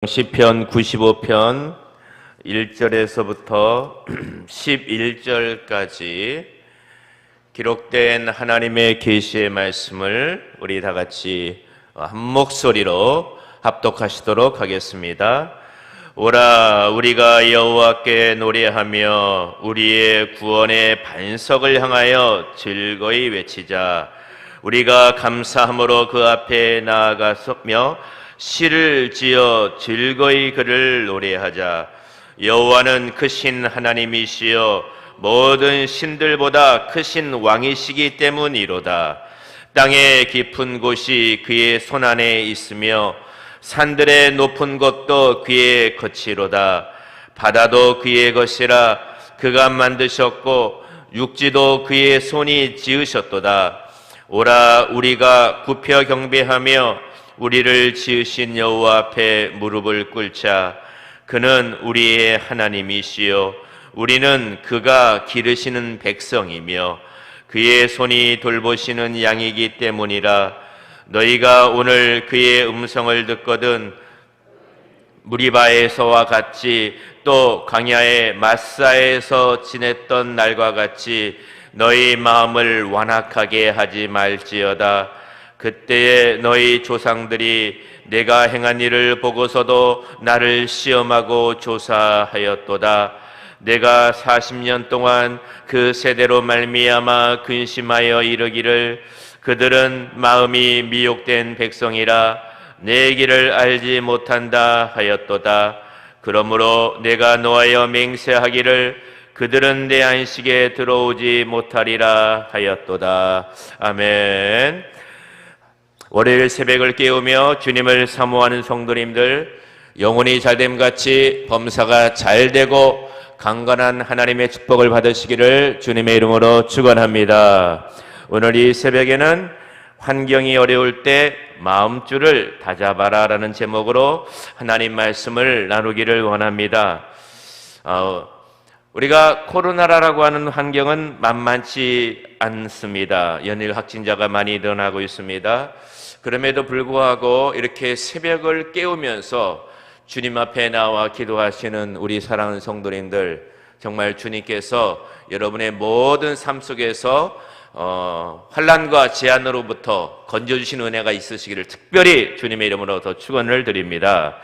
시편 95편 1절에서부터 11절까지 기록된 하나님의 계시의 말씀을 우리 다 같이 한 목소리로 합독하시도록 하겠습니다. 오라, 우리가 여호와께 노래하며 우리의 구원의 반석을 향하여 즐거이 외치자. 우리가 감사함으로 그 앞에 나아가며 시를 지어 즐거이 그를 노래하자. 여호와는 크신 하나님이시여 모든 신들보다 크신 왕이시기 때문이로다. 땅의 깊은 곳이 그의 손안에 있으며 산들의 높은 곳도 그의 것이로다. 바다도 그의 것이라. 그가 만드셨고 육지도 그의 손이 지으셨도다. 오라, 우리가 굽혀 경배하며 우리를 지으신 여호와 앞에 무릎을 꿇자. 그는 우리의 하나님이시요 우리는 그가 기르시는 백성이며 그의 손이 돌보시는 양이기 때문이라. 너희가 오늘 그의 음성을 듣거든 무리바에서와 같이 또 광야의 마사에서 지냈던 날과 같이 너희 마음을 완악하게 하지 말지어다. 그때에 너희 조상들이 내가 행한 일을 보고서도 나를 시험하고 조사하였도다. 내가 40년 동안 그 세대로 말미암아 근심하여 이르기를 그들은 마음이 미혹된 백성이라 내 길을 알지 못한다 하였도다. 그러므로 내가 노하여 맹세하기를 그들은 내 안식에 들어오지 못하리라 하였도다. 아멘. 월요일 새벽을 깨우며 주님을 사모하는 성도님들, 영혼이 잘됨같이 범사가 잘되고 강건한 하나님의 축복을 받으시기를 주님의 이름으로 축원합니다. 오늘 이 새벽에는 환경이 어려울 때 마음줄을 다잡아라 라는 제목으로 하나님 말씀을 나누기를 원합니다. 우리가 코로나라고 하는 환경은 만만치 않습니다. 연일 확진자가 많이 늘어나고 있습니다. 그럼에도 불구하고 이렇게 새벽을 깨우면서 주님 앞에 나와 기도하시는 우리 사랑하는 성도님들, 정말 주님께서 여러분의 모든 삶 속에서 환난과 재앙으로부터 건져주시는 은혜가 있으시기를 특별히 주님의 이름으로 더 축원을 드립니다.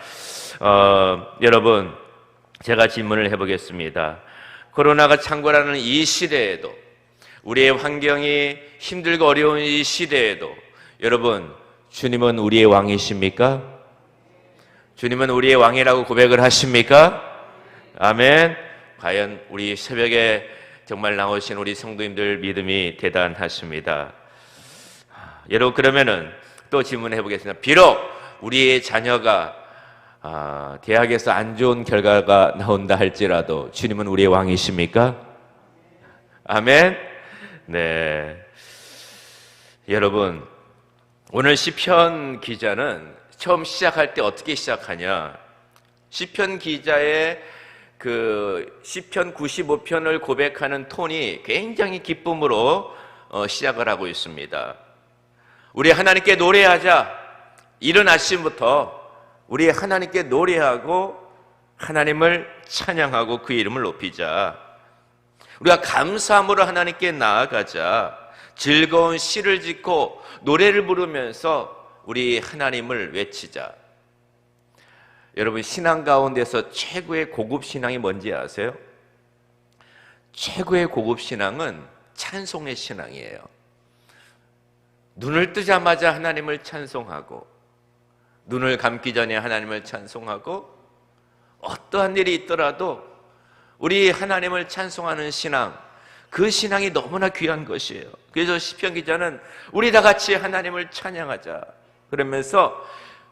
여러분, 제가 질문을 해보겠습니다. 코로나가 창궐하는 이 시대에도, 우리의 환경이 힘들고 어려운 이 시대에도 여러분, 주님은 우리의 왕이십니까? 주님은 우리의 왕이라고 고백을 하십니까? 아멘. 과연 우리 새벽에 정말 나오신 우리 성도님들 믿음이 대단하십니다. 여러분, 그러면은 또 질문해 보겠습니다. 비록 우리의 자녀가 대학에서 안 좋은 결과가 나온다 할지라도 주님은 우리의 왕이십니까? 아멘. 네. 여러분, 오늘 시편 기자는 처음 시작할 때 어떻게 시작하냐? 시편 기자의 그 시편 95편을 고백하는 톤이 굉장히 기쁨으로 시작을 하고 있습니다. 우리 하나님께 노래하자. 이른 아침부터 우리 하나님께 노래하고 하나님을 찬양하고 그 이름을 높이자. 우리가 감사함으로 하나님께 나아가자. 즐거운 시를 짓고 노래를 부르면서 우리 하나님을 외치자. 여러분, 신앙 가운데서 최고의 고급 신앙이 뭔지 아세요? 최고의 고급 신앙은 찬송의 신앙이에요. 눈을 뜨자마자 하나님을 찬송하고, 눈을 감기 전에 하나님을 찬송하고, 어떠한 일이 있더라도 우리 하나님을 찬송하는 신앙, 그 신앙이 너무나 귀한 것이에요. 그래서 시편 기자는 우리 다 같이 하나님을 찬양하자 그러면서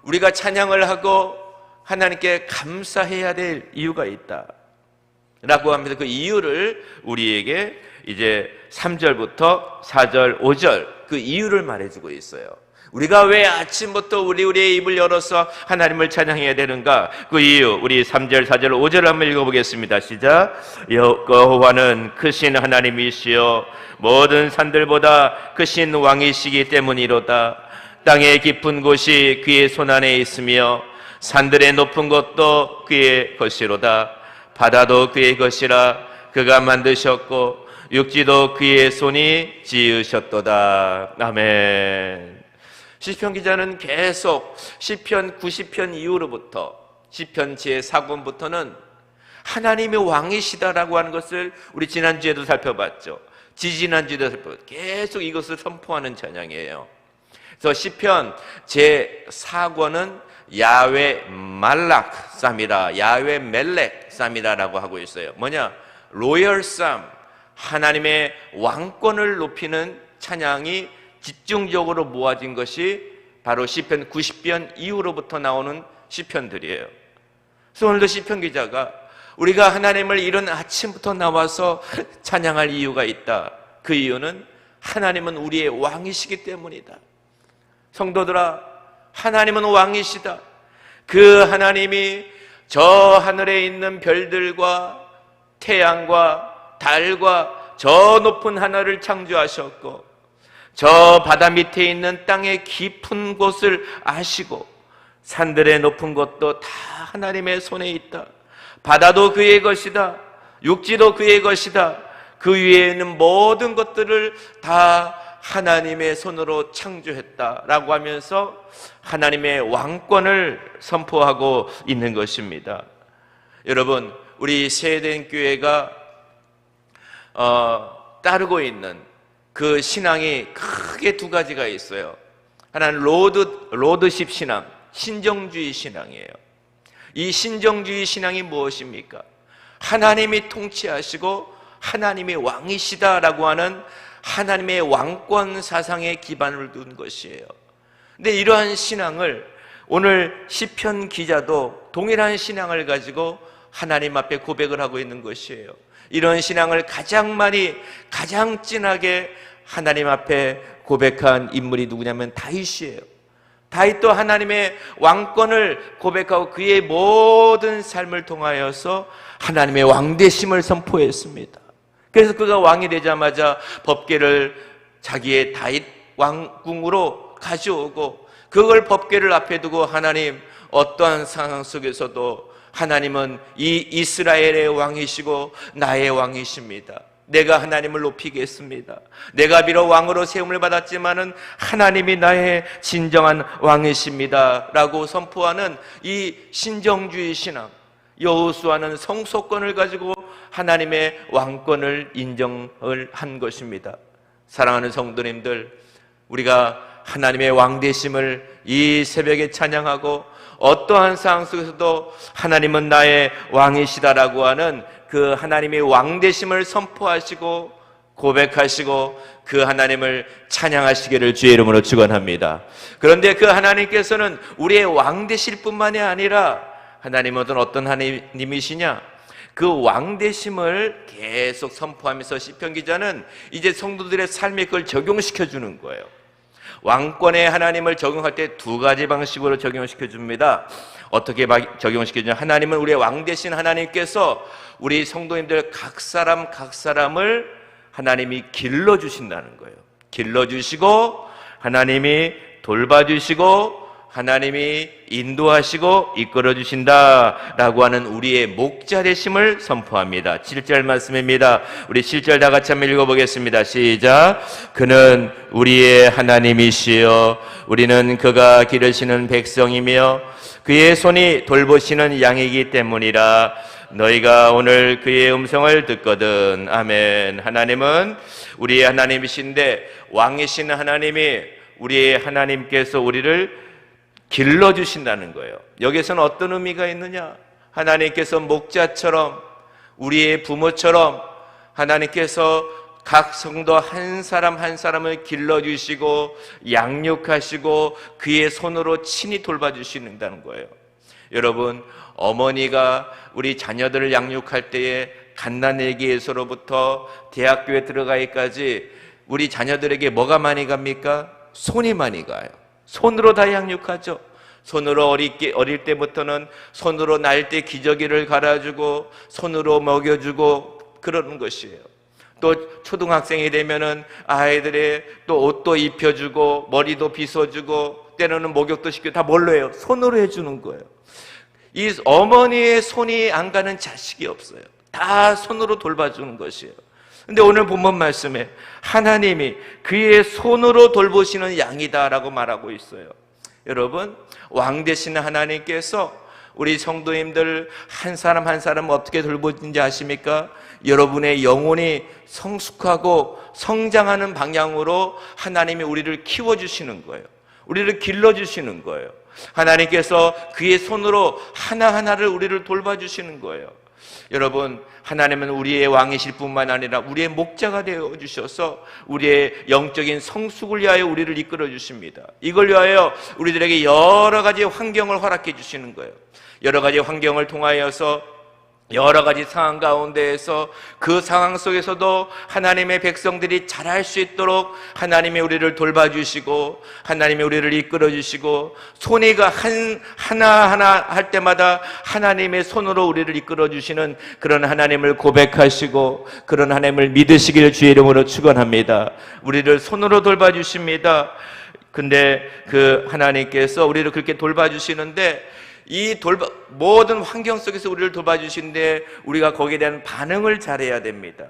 우리가 찬양을 하고 하나님께 감사해야 될 이유가 있다 라고 하면서 그 이유를 우리에게 이제 3절부터 4절, 5절 그 이유를 말해주고 있어요. 우리가 왜 아침부터 우리의 입을 열어서 하나님을 찬양해야 되는가? 그 이유, 우리 3절, 4절, 5절 한번 읽어보겠습니다. 시작. 여호와는 크신 하나님이시여 모든 산들보다 크신 왕이시기 때문이로다. 땅의 깊은 곳이 그의 손안에 있으며 산들의 높은 것도 그의 것이로다. 바다도 그의 것이라. 그가 만드셨고 육지도 그의 손이 지으셨도다. 아멘. 시편 기자는 계속 시편 90편 이후로부터 시편 제4권부터는 하나님의 왕이시다라고 하는 것을 우리 지난주에도 살펴봤죠. 지지난주에도 살펴봤죠. 계속 이것을 선포하는 찬양이에요. 그래서 시편 제4권은 야훼 말락 쌈이라, 야훼 멜렉 쌈이라라고 하고 있어요. 뭐냐? 로열 쌈, 하나님의 왕권을 높이는 찬양이 집중적으로 모아진 것이 바로 시편 90편 이후로부터 나오는 시편들이에요. 그래서 오늘도 시편 기자가 우리가 하나님을 이른 아침부터 나와서 찬양할 이유가 있다. 그 이유는 하나님은 우리의 왕이시기 때문이다. 성도들아, 하나님은 왕이시다. 그 하나님이 저 하늘에 있는 별들과 태양과 달과 저 높은 하늘을 창조하셨고 저 바다 밑에 있는 땅의 깊은 곳을 아시고 산들의 높은 곳도 다 하나님의 손에 있다. 바다도 그의 것이다. 육지도 그의 것이다. 그 위에 있는 모든 것들을 다 하나님의 손으로 창조했다라고 하면서 하나님의 왕권을 선포하고 있는 것입니다. 여러분, 우리 세대인 교회가 따르고 있는 그 신앙이 크게 두 가지가 있어요. 하나는 로드십 신앙, 신정주의 신앙이에요. 이 신정주의 신앙이 무엇입니까? 하나님이 통치하시고 하나님이 왕이시다라고 하는 하나님의 왕권 사상에 기반을 둔 것이에요. 근데 이러한 신앙을 오늘 시편 기자도 동일한 신앙을 가지고 하나님 앞에 고백을 하고 있는 것이에요. 이런 신앙을 가장 많이, 가장 진하게 하나님 앞에 고백한 인물이 누구냐면 다윗이에요. 다윗도 하나님의 왕권을 고백하고 그의 모든 삶을 통하여서 하나님의 왕되심을 선포했습니다. 그래서 그가 왕이 되자마자 법궤를 자기의 다윗 왕궁으로 가져오고 그걸 법궤를 앞에 두고 하나님, 어떠한 상황 속에서도 하나님은 이 이스라엘의 왕이시고 나의 왕이십니다. 내가 하나님을 높이겠습니다. 내가 비록 왕으로 세움을 받았지만은 하나님이 나의 진정한 왕이십니다 라고 선포하는 이 신정주의 신앙, 여호수아는 성소권을 가지고 하나님의 왕권을 인정을 한 것입니다. 사랑하는 성도님들, 우리가 하나님의 왕되심을 이 새벽에 찬양하고 어떠한 상황 속에서도 하나님은 나의 왕이시다라고 하는 그 하나님의 왕되심을 선포하시고 고백하시고 그 하나님을 찬양하시기를 주의 이름으로 축원합니다. 그런데 그 하나님께서는 우리의 왕되실 뿐만이 아니라 하나님은 어떤 하나님이시냐? 그 왕되심을 계속 선포하면서 시편 기자는 이제 성도들의 삶에 그걸 적용시켜 주는 거예요. 왕권의 하나님을 적용할 때 두 가지 방식으로 적용시켜 줍니다. 어떻게 적용시켜 주냐? 하나님은 우리의 왕 되신 하나님께서 우리 성도님들 각 사람을 하나님이 길러주신다는 거예요. 길러주시고 하나님이 돌봐주시고 하나님이 인도하시고 이끌어주신다라고 하는 우리의 목자 되심을 선포합니다. 7절 말씀입니다. 우리 7절 다 같이 한번 읽어보겠습니다. 시작. 그는 우리의 하나님이시여 우리는 그가 기르시는 백성이며 그의 손이 돌보시는 양이기 때문이라. 너희가 오늘 그의 음성을 듣거든. 아멘. 하나님은 우리의 하나님이신데 왕이신 하나님이 우리의 하나님께서 우리를 길러주신다는 거예요. 여기서는 어떤 의미가 있느냐? 하나님께서 목자처럼 우리의 부모처럼 하나님께서 각 성도 한 사람 한 사람을 길러주시고 양육하시고 그의 손으로 친히 돌봐주신다는 거예요. 여러분, 어머니가 우리 자녀들을 양육할 때에 갓난아기에서로부터 대학교에 들어가기까지 우리 자녀들에게 뭐가 많이 갑니까? 손이 많이 가요. 손으로 다 양육하죠. 손으로 어릴 때부터는 손으로 날 때 기저귀를 갈아주고 손으로 먹여주고 그러는 것이에요. 또 초등학생이 되면은 아이들의 또 옷도 입혀주고 머리도 빗어주고 때로는 목욕도 시키고 다 뭘로 해요? 손으로 해주는 거예요. 이 어머니의 손이 안 가는 자식이 없어요. 다 손으로 돌봐주는 것이에요. 근데 오늘 본문 말씀에 하나님이 그의 손으로 돌보시는 양이다라고 말하고 있어요. 여러분, 왕 되시는 하나님께서 우리 성도님들 한 사람 한 사람 어떻게 돌보는지 아십니까? 여러분의 영혼이 성숙하고 성장하는 방향으로 하나님이 우리를 키워주시는 거예요. 우리를 길러주시는 거예요. 하나님께서 그의 손으로 하나하나를 우리를 돌봐주시는 거예요. 여러분, 하나님은 우리의 왕이실 뿐만 아니라 우리의 목자가 되어주셔서 우리의 영적인 성숙을 위하여 우리를 이끌어 주십니다. 이걸 위하여 우리들에게 여러 가지 환경을 허락해 주시는 거예요. 여러 가지 환경을 통하여서 여러 가지 상황 가운데에서 그 상황 속에서도 하나님의 백성들이 잘할 수 있도록 하나님이 우리를 돌봐주시고 하나님이 우리를 이끌어주시고 손이가 하나하나 할 때마다 하나님의 손으로 우리를 이끌어주시는 그런 하나님을 고백하시고 그런 하나님을 믿으시길 주의 이름으로 축원합니다. 우리를 손으로 돌봐주십니다. 근데 그 하나님께서 우리를 그렇게 돌봐주시는데 모든 환경 속에서 우리를 돌봐주시는데 우리가 거기에 대한 반응을 잘해야 됩니다.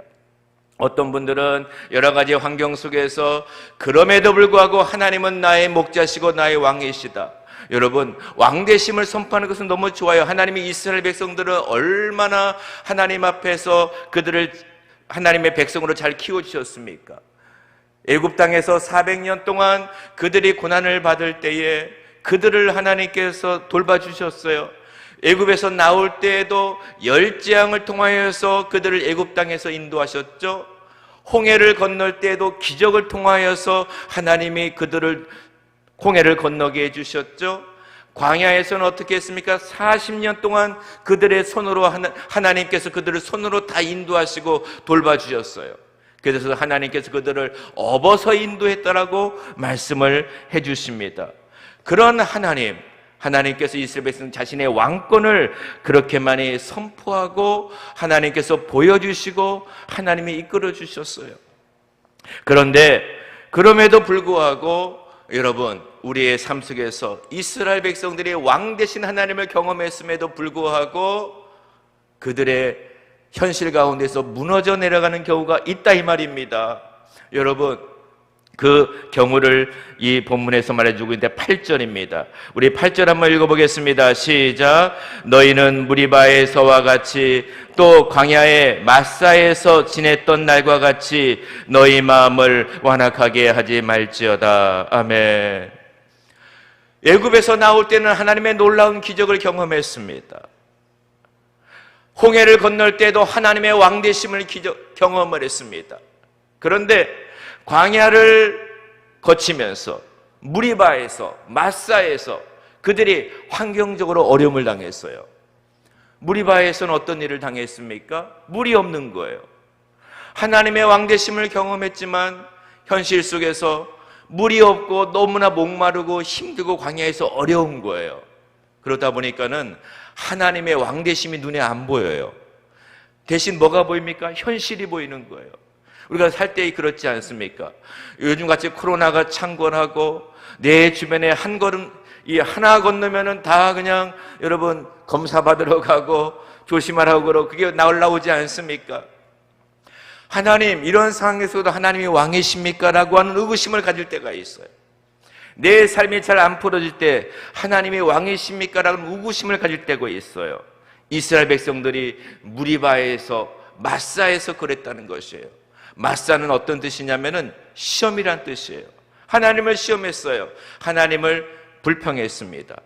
어떤 분들은 여러 가지 환경 속에서 그럼에도 불구하고 하나님은 나의 목자시고 나의 왕이시다. 여러분, 왕되심을 선포하는 것은 너무 좋아요. 하나님이 이스라엘 백성들을 얼마나 하나님 앞에서 그들을 하나님의 백성으로 잘 키워주셨습니까? 애굽 땅에서 400년 동안 그들이 고난을 받을 때에 그들을 하나님께서 돌봐주셨어요. 애굽에서 나올 때에도 열재앙을 통하여서 그들을 애굽 땅에서 인도하셨죠. 홍해를 건널 때에도 기적을 통하여서 하나님이 그들을 홍해를 건너게 해주셨죠. 광야에서는 어떻게 했습니까? 40년 동안 그들의 손으로 하나님께서 그들을 손으로 다 인도하시고 돌봐주셨어요. 그래서 하나님께서 그들을 업어서 인도했다라고 말씀을 해주십니다. 그런 하나님께서 이스라엘 백성 자신의 왕권을 그렇게 많이 선포하고 하나님께서 보여주시고 하나님이 이끌어 주셨어요. 그런데 그럼에도 불구하고 여러분, 우리의 삶 속에서 이스라엘 백성들이 왕 되신 하나님을 경험했음에도 불구하고 그들의 현실 가운데서 무너져 내려가는 경우가 있다 이 말입니다. 여러분, 그 경우를 이 본문에서 말해주고 있는데 8절입니다. 우리 8절 한번 읽어보겠습니다. 시작. 너희는 무리바에서와 같이 또 광야의 마사에서 지냈던 날과 같이 너희 마음을 완악하게 하지 말지어다. 아멘. 애굽에서 나올 때는 하나님의 놀라운 기적을 경험했습니다. 홍해를 건널 때도 하나님의 왕되심을 경험을 했습니다. 그런데 광야를 거치면서 무리바에서 마사에서 그들이 환경적으로 어려움을 당했어요. 무리바에서는 어떤 일을 당했습니까? 물이 없는 거예요. 하나님의 왕되심을 경험했지만 현실 속에서 물이 없고 너무나 목마르고 힘들고 광야에서 어려운 거예요. 그러다 보니까는 하나님의 왕되심이 눈에 안 보여요. 대신 뭐가 보입니까? 현실이 보이는 거예요. 우리가 살 때 그렇지 않습니까? 요즘같이 코로나가 창궐하고 내 주변에 한 걸음 하나 건너면은 다 그냥 여러분 검사 받으러 가고 조심하라고 그러고 그게 나오지 않습니까? 하나님, 이런 상황에서도 하나님이 왕이십니까? 라고 하는 의구심을 가질 때가 있어요. 내 삶이 잘 안 풀어질 때 하나님이 왕이십니까? 라는 의구심을 가질 때가 있어요. 이스라엘 백성들이 무리바에서 마사에서 그랬다는 것이에요. 마사는 어떤 뜻이냐면은 시험이란 뜻이에요. 하나님을 시험했어요. 하나님을 불평했습니다.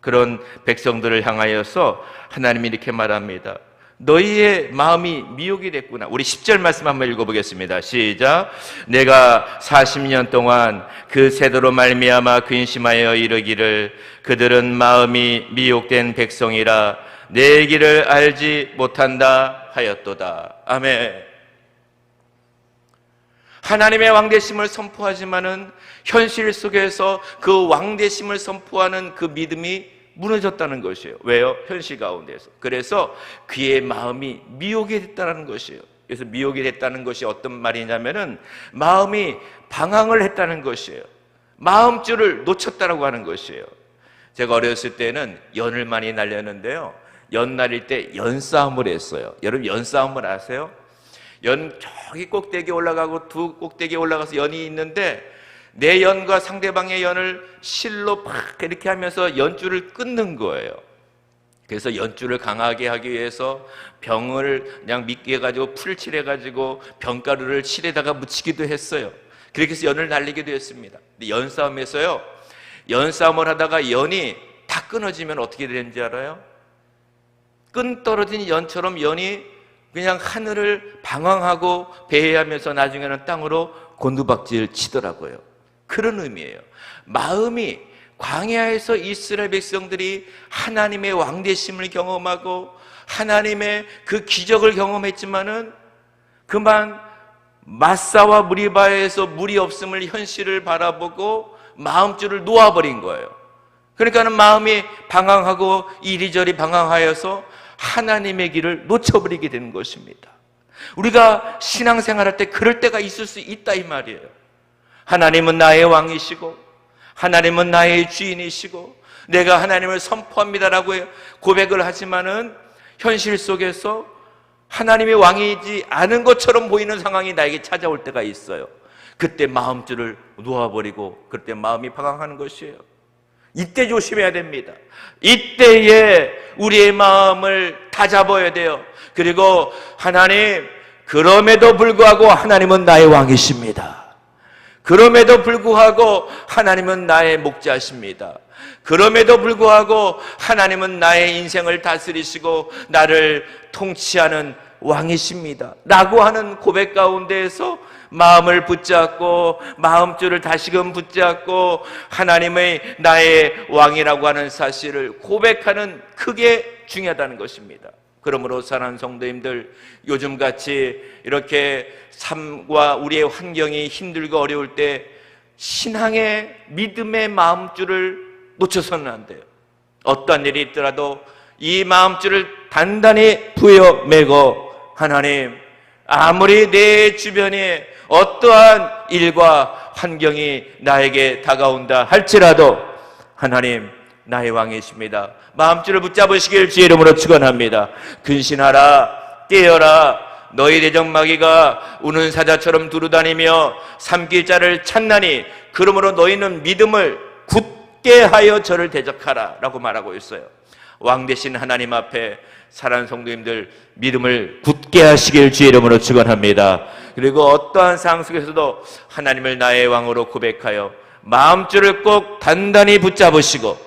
그런 백성들을 향하여서 하나님이 이렇게 말합니다. 너희의 마음이 미혹이 됐구나. 우리 10절 말씀 한번 읽어보겠습니다. 시작. 내가 40년 동안 그 세대로 말미암아 근심하여 이르기를 그들은 마음이 미혹된 백성이라 내 길을 알지 못한다 하였도다. 아멘. 하나님의 왕되심을 선포하지만은 현실 속에서 그 왕되심을 선포하는 그 믿음이 무너졌다는 것이에요. 왜요? 현실 가운데서. 그래서 그의 마음이 미혹이 됐다는 것이에요. 그래서 미혹이 됐다는 것이 어떤 말이냐면은 마음이 방황을 했다는 것이에요. 마음줄을 놓쳤다라고 하는 것이에요. 제가 어렸을 때는 연을 많이 날렸는데요, 연 날릴 때 연싸움을 했어요. 여러분 연싸움을 아세요? 연 저기 꼭대기에 올라가고 두 꼭대기에 올라가서 연이 있는데 내 연과 상대방의 연을 실로 팍 이렇게 하면서 연줄을 끊는 거예요. 그래서 연줄을 강하게 하기 위해서 병을 그냥 미끼 해가지고 풀을 칠해가지고 병가루를 실에다가 묻히기도 했어요. 그렇게 해서 연을 날리기도 했습니다. 근데 연싸움에서요, 연싸움을 하다가 연이 다 끊어지면 어떻게 되는지 알아요? 끈 떨어진 연처럼 연이 그냥 하늘을 방황하고 배회하면서 나중에는 땅으로 곤두박질 치더라고요. 그런 의미예요. 마음이 광야에서 이스라엘 백성들이 하나님의 왕되심을 경험하고 하나님의 그 기적을 경험했지만은 그만 마사와 무리바에서 물이 없음을 현실을 바라보고 마음줄을 놓아버린 거예요. 그러니까는 마음이 방황하고 이리저리 방황하여서 하나님의 길을 놓쳐버리게 되는 것입니다. 우리가 신앙생활할 때 그럴 때가 있을 수 있다 이 말이에요. 하나님은 나의 왕이시고 하나님은 나의 주인이시고 내가 하나님을 선포합니다라고 고백을 하지만은 현실 속에서 하나님의 왕이지 않은 것처럼 보이는 상황이 나에게 찾아올 때가 있어요. 그때 마음줄을 놓아버리고 그때 마음이 방황하는 것이에요. 이때 조심해야 됩니다. 이때에 우리의 마음을 다잡아야 돼요. 그리고 하나님, 그럼에도 불구하고 하나님은 나의 왕이십니다. 그럼에도 불구하고 하나님은 나의 목자십니다. 그럼에도 불구하고 하나님은 나의 인생을 다스리시고 나를 통치하는 왕이십니다 라고 하는 고백 가운데에서 마음을 붙잡고 마음줄을 다시금 붙잡고 하나님의 나의 왕이라고 하는 사실을 고백하는, 그게 중요하다는 것입니다. 그러므로 사랑하는 성도님들, 요즘같이 이렇게 삶과 우리의 환경이 힘들고 어려울 때 신앙의 믿음의 마음줄을 놓쳐서는 안 돼요. 어떠한 일이 있더라도 이 마음줄을 단단히 부여매고 하나님, 아무리 내 주변에 어떠한 일과 환경이 나에게 다가온다 할지라도 하나님 나의 왕이십니다. 마음줄을 붙잡으시길 주의 이름으로 축원합니다. 근신하라, 깨어라. 너희 대적마귀가 우는 사자처럼 두루다니며 삼킬 자를 찾나니 그러므로 너희는 믿음을 굳게 하여 저를 대적하라 라고 말하고 있어요. 왕 되신 하나님 앞에 사랑하는 성도님들, 믿음을 굳게 하시길 주의 이름으로 축원합니다. 그리고 어떠한 상황 속에서도 하나님을 나의 왕으로 고백하여 마음줄을 꼭 단단히 붙잡으시고,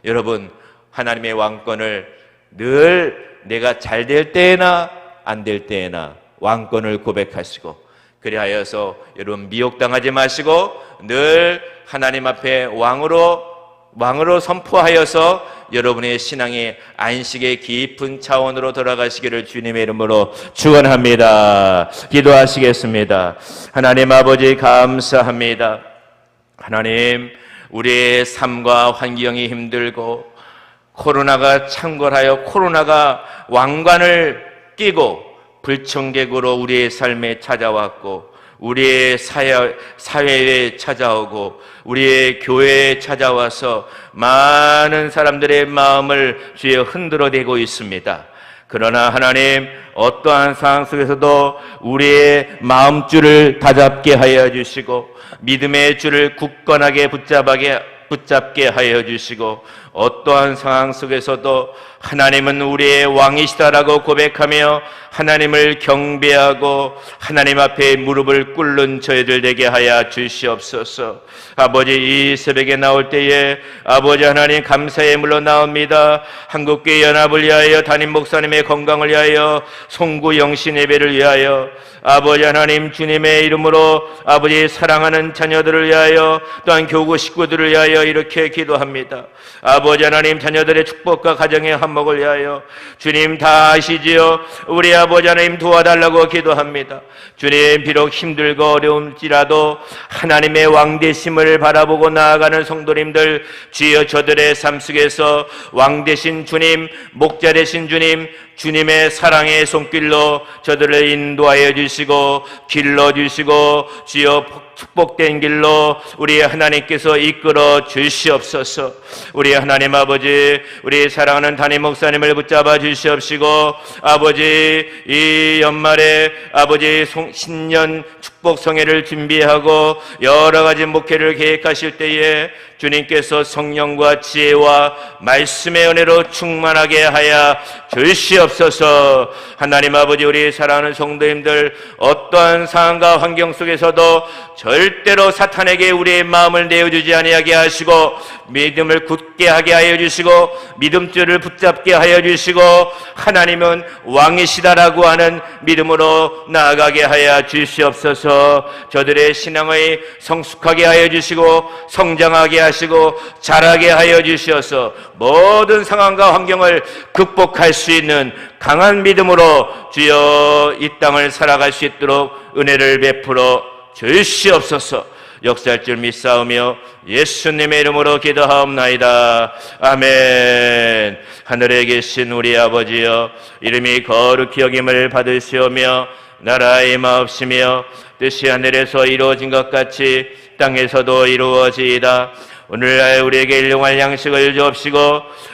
여러분 하나님의 왕권을 늘 내가 잘 될 때나 안 될 때나 왕권을 고백하시고, 그리하여서 여러분 미혹당하지 마시고 늘 하나님 앞에 왕으로 선포하여서 여러분의 신앙의 안식의 깊은 차원으로 돌아가시기를 주님의 이름으로 축원합니다. 기도하시겠습니다. 하나님 아버지 감사합니다. 하나님, 우리의 삶과 환경이 힘들고 코로나가 창궐하여 코로나가 왕관을 끼고 불청객으로 우리의 삶에 찾아왔고 우리의 사회에 찾아오고 우리의 교회에 찾아와서 많은 사람들의 마음을 주에 흔들어대고 있습니다. 그러나 하나님, 어떠한 상황 속에서도 우리의 마음줄을 다잡게 하여 주시고 믿음의 줄을 굳건하게 붙잡게 하여 주시고, 어떠한 상황 속에서도 하나님은 우리의 왕이시다라고 고백하며 하나님을 경배하고 하나님 앞에 무릎을 꿇는 저희들 되게 하여 주시옵소서. 아버지, 이 새벽에 나올 때에 아버지 하나님 감사의 물로 나옵니다. 한국교회 연합을 위하여, 담임 목사님의 건강을 위하여, 송구 영신 예배를 위하여, 아버지 하나님 주님의 이름으로 아버지 사랑하는 자녀들을 위하여, 또한 교구 식구들을 위하여 이렇게 기도합니다. 아버지 하나님 자녀들의 축복과 가정의 한몫을 위하여 주님 다 아시지요. 우리 아버지 하나님 도와달라고 기도합니다. 주님, 비록 힘들고 어려울지라도 하나님의 왕되심을 바라보고 나아가는 성도님들, 주여 저들의 삶 속에서 왕되신 주님, 목자 되신 주님, 주님의 사랑의 손길로 저들을 인도하여 주시고 길러주시고 주여 축복된 길로 우리 하나님께서 이끌어 주시옵소서. 우리 하나님 아버지, 우리 사랑하는 담임 목사님을 붙잡아 주시옵시고, 아버지 이 연말에 아버지 신년 축복 성회를 준비하고 여러 가지 목회를 계획하실 때에 주님께서 성령과 지혜와 말씀의 은혜로 충만하게 하여 주시옵소서. 하나님 아버지, 우리 사랑하는 성도님들 어떠한 상황과 환경 속에서도 절대로 사탄에게 우리의 마음을 내어주지 아니하게 하시고 믿음을 굳게 하게 하여 주시고 믿음줄을 붙잡게 하여 주시고 하나님은 왕이시다라고 하는 믿음으로 나아가게 하여 주시옵소서. 저들의 신앙을 성숙하게 하여 주시고 성장하게 하시고 자라게 하여 주시어서 모든 상황과 환경을 극복할 수 있는 강한 믿음으로 주여 이 땅을 살아갈 수 있도록 은혜를 베풀어 주시옵소서. 역사할 줄 믿사오며 예수님의 이름으로 기도하옵나이다. 아멘. 하늘에 계신 우리 아버지여, 이름이 거룩히 여김을 받으시오며 나라의 마옵시며 뜻이 하늘에서 이루어진 것 같이 땅에서도 이루어지이다. 오늘날 우리에게 일용할 양식을 주옵시고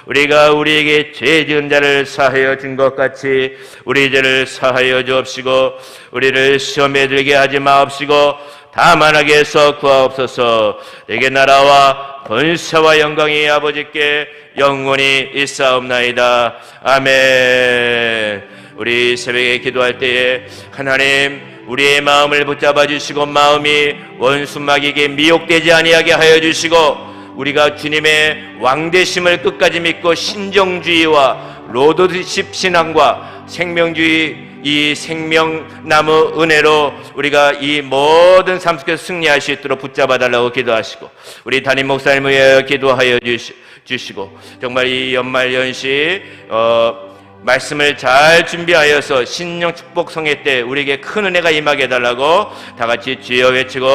우리가 우리에게 죄 지은 자를 사하여 준 것 같이 우리 죄를 사하여 주옵시고 우리를 시험에 들게 하지 마옵시고 다만 악에서 구하옵소서. 내게 나라와 권세와 영광이 아버지께 영원히 있사옵나이다. 아멘. 우리 새벽에 기도할 때에 하나님 우리의 마음을 붙잡아 주시고 마음이 원수마귀에게 미혹되지 아니하게 하여 주시고 우리가 주님의 왕되심을 끝까지 믿고 신정주의와 로더십 신앙과 생명주의 이 생명나무 은혜로 우리가 이 모든 삶 속에서 승리할 수 있도록 붙잡아 달라고 기도하시고 우리 담임 목사님을 위하여 기도하여 주시고 정말 이 연말 연시 말씀을 잘 준비하여서 신령 축복 성회 때 우리에게 큰 은혜가 임하게 해달라고 다 같이 주여 외치고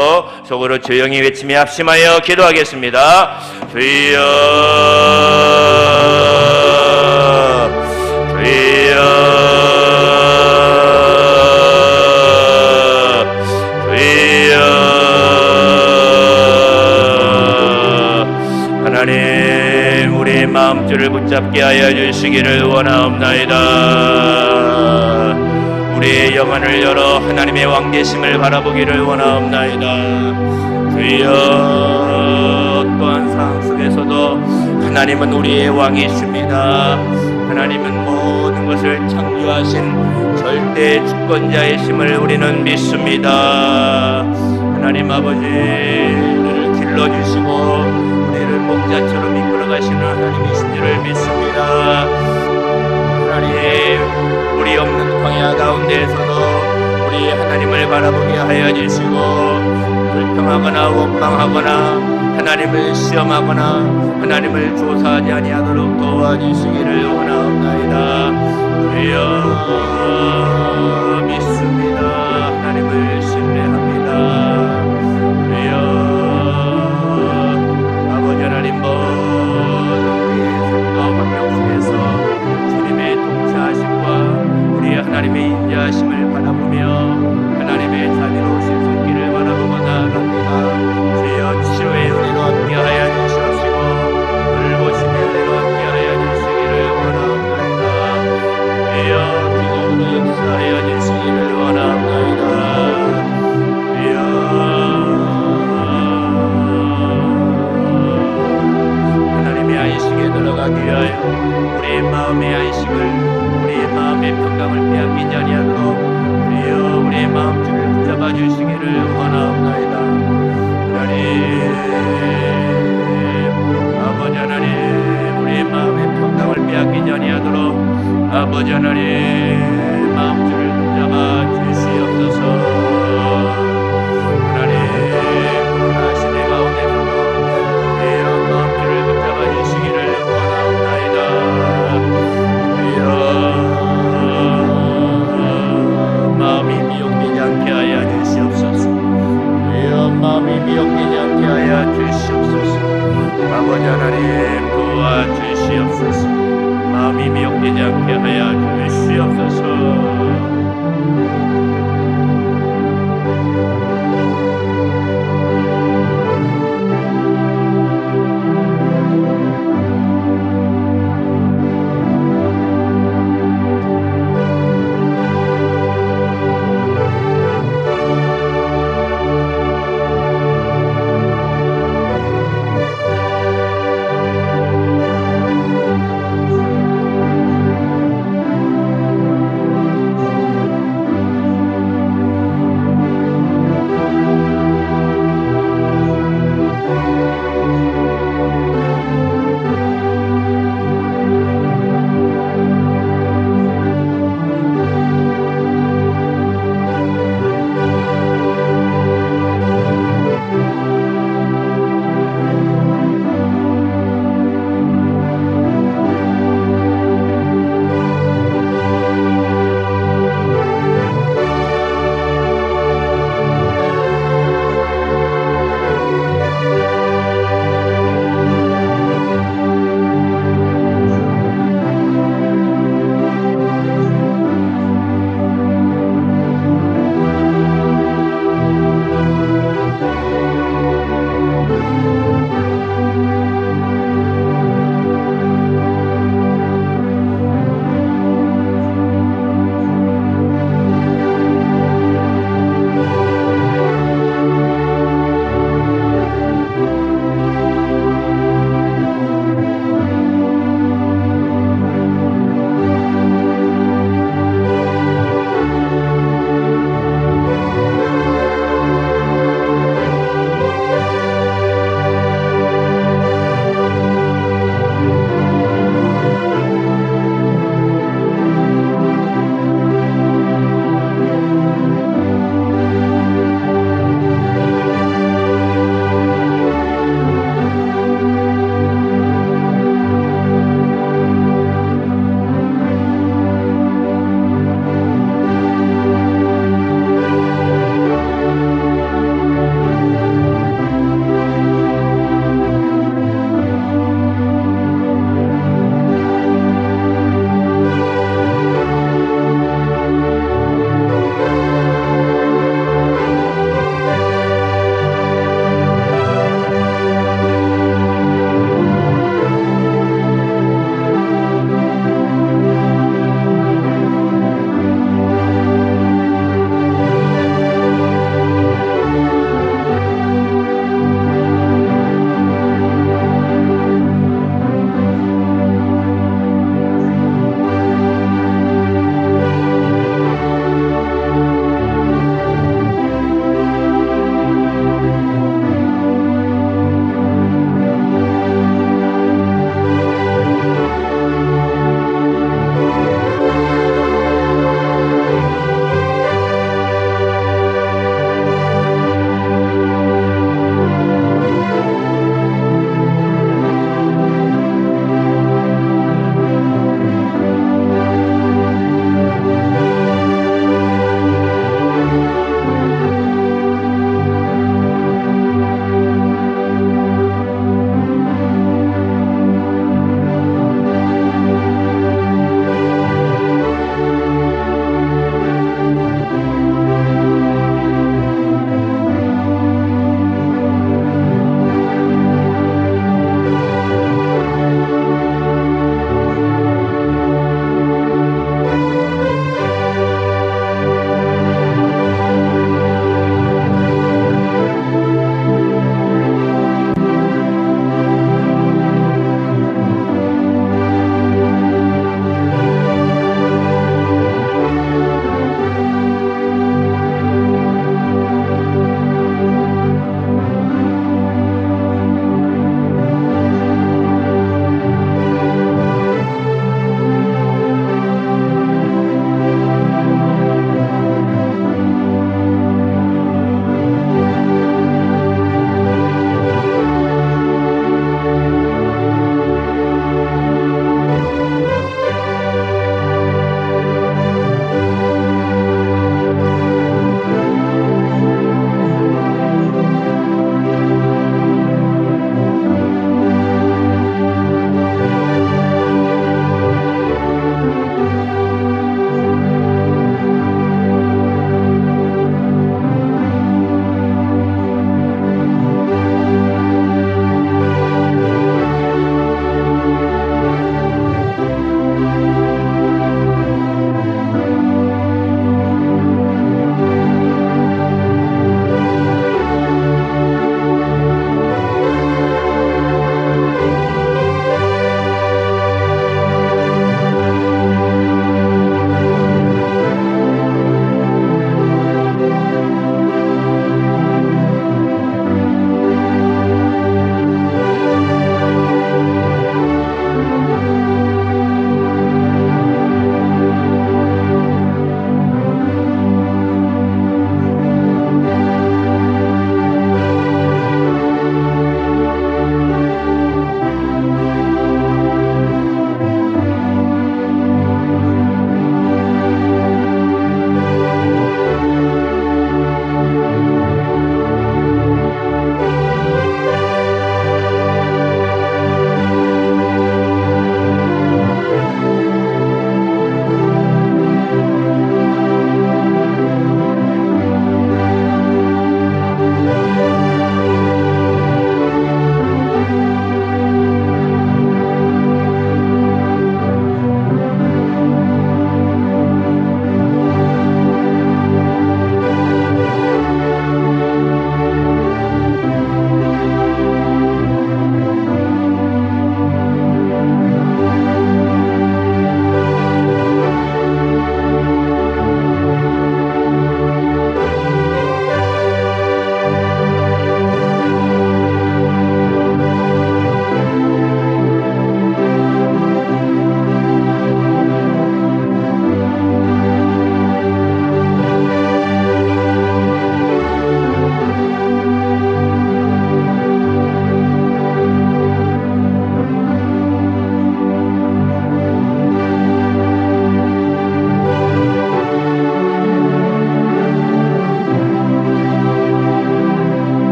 속으로 조용히 외치며 합심하여 기도하겠습니다. 주여 주여 주여. 하나님 우리의 마음줄을 붙잡게 하여 주시기를 원하옵나이다. 우리의 영안을 열어 하나님의 왕계심을 바라보기를 원하옵나이다. 주여 어떠한 상황 속에서도 하나님은 우리의 왕이십니다. 하나님은 모든 것을 창조하신 절대 주권자이심을 우리는 믿습니다. 하나님 아버지 우리를 길러주시고 우리를 목자처럼 이끌어가시는 하나님이신 줄을 믿습니다. 하나님 우리 없는 광야 가운데에서도 우리 하나님을 바라보게 하여 주시고 불평하거나 원망하거나 하나님을 시험하거나 하나님을 조사하지 아니하도록 도와주시기를 원하옵나이다. 주여 믿습니다. 하나님을 신뢰합니다. 주여 아버지 하나님 모든 우리의 삶과 환경 속에서 주님의 통치하심과 우리 하나님의 인자하심을 바라보며 하나님의 자비로우신 손길을 바라보고 나아갑니다. 주여 치료의 은혜로 함께하여 주시옵시고 돌보심의 은혜로 함께하여 주시기를 원하옵나이다. 주여 기적으로 역사하여 주시기를 원하옵나이다. 주여 하나님의 안식에 들어가기 위하여 우리의 마음의 안식을 우리의 마음의 평강을 빼앗기지 아니하도록 주여 우리의 마음줄을 붙잡아 주시기를 원하옵나이다. 하나님 아버지 하나님 우리의 마음의 평강을 빼앗기지 아니하도록 아버지 하나님 마음줄을 붙잡아 주시옵소서.